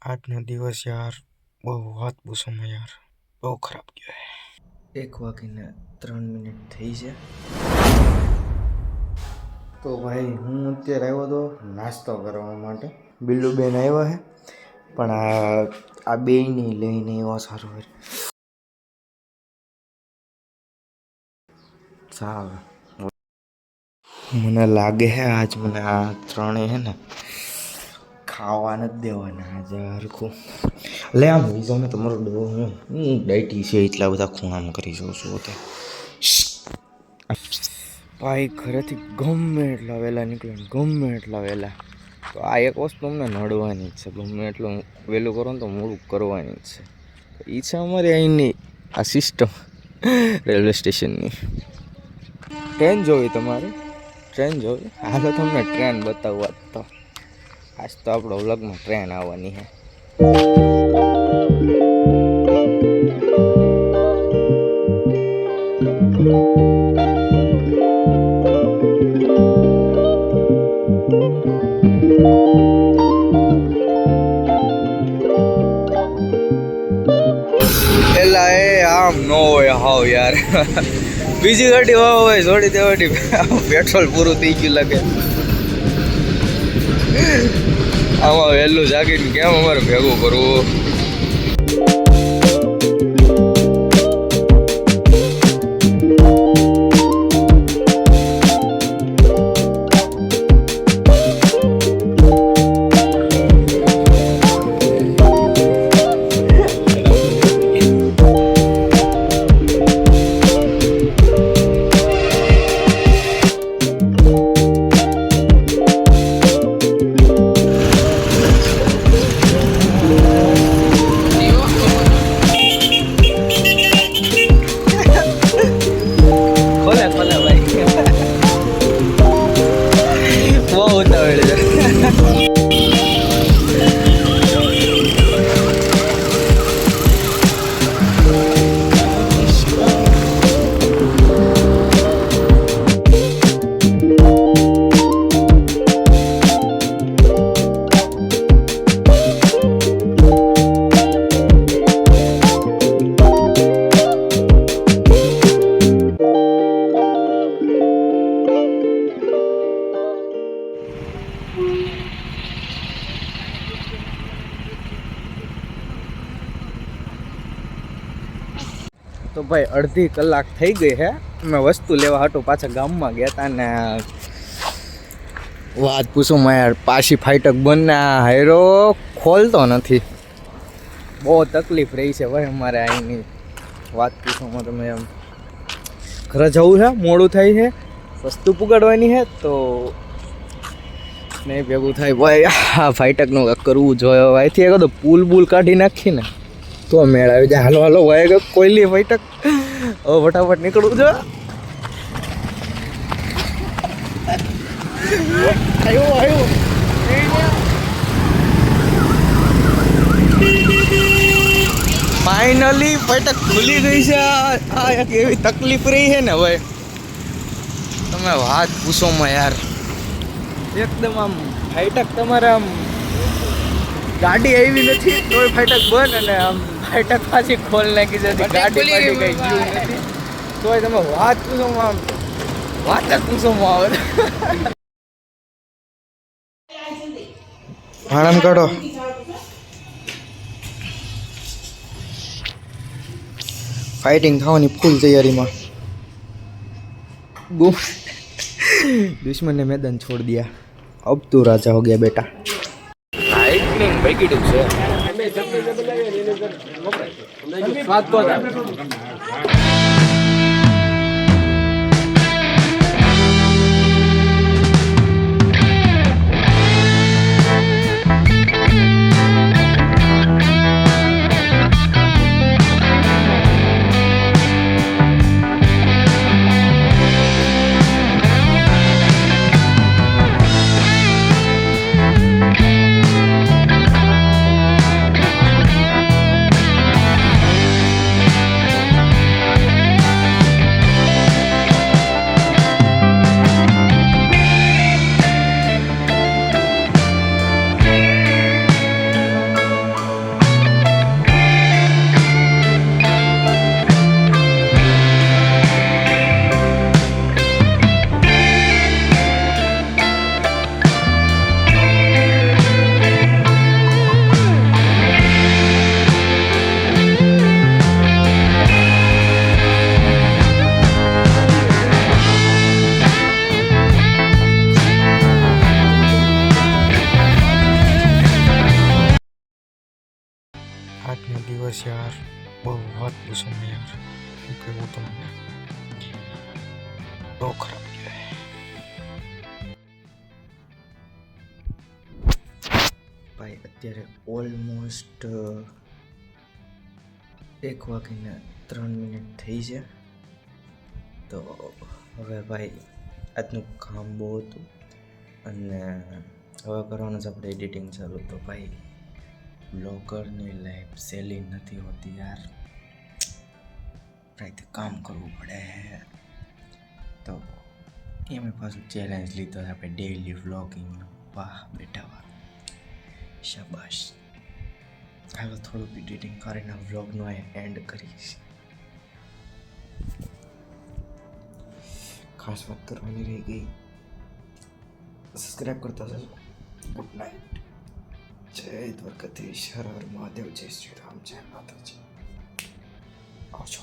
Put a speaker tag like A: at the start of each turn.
A: આજનો દિવસ યાર બહુ વાત પૂછોમાં યાર બહુ ખરાબ ગયો. 1:03 થઈ છે. તો ભાઈ હું અત્યારે આવ્યો હતો નાસ્તો કરવા માટે. બિલ્લુબેન આવ્યા છે પણ આ બેયની લઈને એવા સારું હોય સારું. મને લાગે છે આજ મને આ ત્રણેય છે ને ખાવા નથી દેવાના આજે હરખું. લે આમ વિઝો ને તમારો ડો હું ડાયટી છે એટલા બધા ખૂણામાં કરી જાઉં છું તો ભાઈ ઘરેથી ગમે એટલા વહેલા નીકળે ગમે એટલા વહેલા તો આ એક વસ્તુ અમને નડવાની જ છે. ગમે એટલું વહેલું કરો ને તો મોડું કરવાની જ છે. એ છે અમારે અહીંની આ સિસ્ટમ રેલવે સ્ટેશનની. ટ્રેન જોવી તમારે? ટ્રેન જોવી? હાલો તમને ટ્રેન બતાવવા તો આજ તો આપણો વ્લોગમાં ટ્રેન આવવાની છે. પેલા એ આમ ન હોય હાવ યાર. બીજી ગાડી હોય જોડી દેવાડી પેટ્રોલ પૂરું થઈ ગયું લાગે. આમાં વહેલું જાગીને કેમ અમારે ભેગું કરવું? તો ભાઈ અડધી કલાક થઈ ગઈ છે. મેં વસ્તુ લેવા હાટું પાછા ગામમાં ગયા હતા ને વાત પૂછું માં યાર પાછી ફાટક બંને હાયરો ખોલતો નથી. બહુ તકલીફ રહી છે ભાઈ અમારે અહીંની. વાત પૂછોમાં તમે એમ ઘરે જવું છે, મોડું થાય છે, વસ્તુ પુગાડવાની છે તો નહીં ભેગું થાય ભાઈ. આ ફાટકનું કરવું જોઈએ. અહીંથી એક તો પુલ બુલ કાઢી નાખીને તો મેળ આવી જાય. હાલો હાલો ભાઈ કોઈલી ફાટક હવે ફટાફટ નીકળવું છે. આવ્યો ફાઇનલી ફાટક ખુલી ગઈ છે. આ એક એવી તકલીફ રહી છે ને ભાઈ તમે વાત પૂછોમાં યાર. એકદમ આમ ફાટક તમારે આમ ગાડી આવી નથી તોય ફાટક બંધ અને આમ ફાટક પાછી ખોલ નાખી છે ગાડી પાડી કઈ ગયું નથી તોય તમે વાત પૂછોમાં આમ વાત જ પૂછોમાં આવે. ભાણમ કાઢો. फाइटिंग થવાની ફૂલ તૈયારીમાં. दुश्मन ने मैदान छोड़ दिया. अब तू राजा हो गया बेटा. લાઇટનિંગ ભાગી ડૂબ છે.
B: દિવસ યાર બહુ વાત પૂછો ને યાર શું કહેવું તમને બહુ ખરાબ કહેવાય.
A: ભાઈ અત્યારે ઓલમોસ્ટ 1:03 થઈ છે. તો હવે ભાઈ આજનું કામ બહુ હતું અને હવે કરવાનું છે આપણે એડિટિંગ ચાલુ. તો ભાઈ બ્લોગરની લાઈફ સહેલી નથી હોતી યાર, રાતે કામ કરવું પડે. તો એમ પાછું ચેલેન્જ લીધો આપણે ડેઈલી વ્લોગિંગનો. વાહ બેટા વાહ, શાબાશ. હાલો થોડુંક એડિટિંગ કરીને વ્લોગનો એન્ડ કરીશ. ખાસ વાત કરવાની રહી ગઈ, સબસ્ક્રાઈબ કરતા જજો. Good night. જય દ્વારકાધીશ, હર હર મહાદેવ, જય શ્રી રામ, જય માતાજી. આવજો.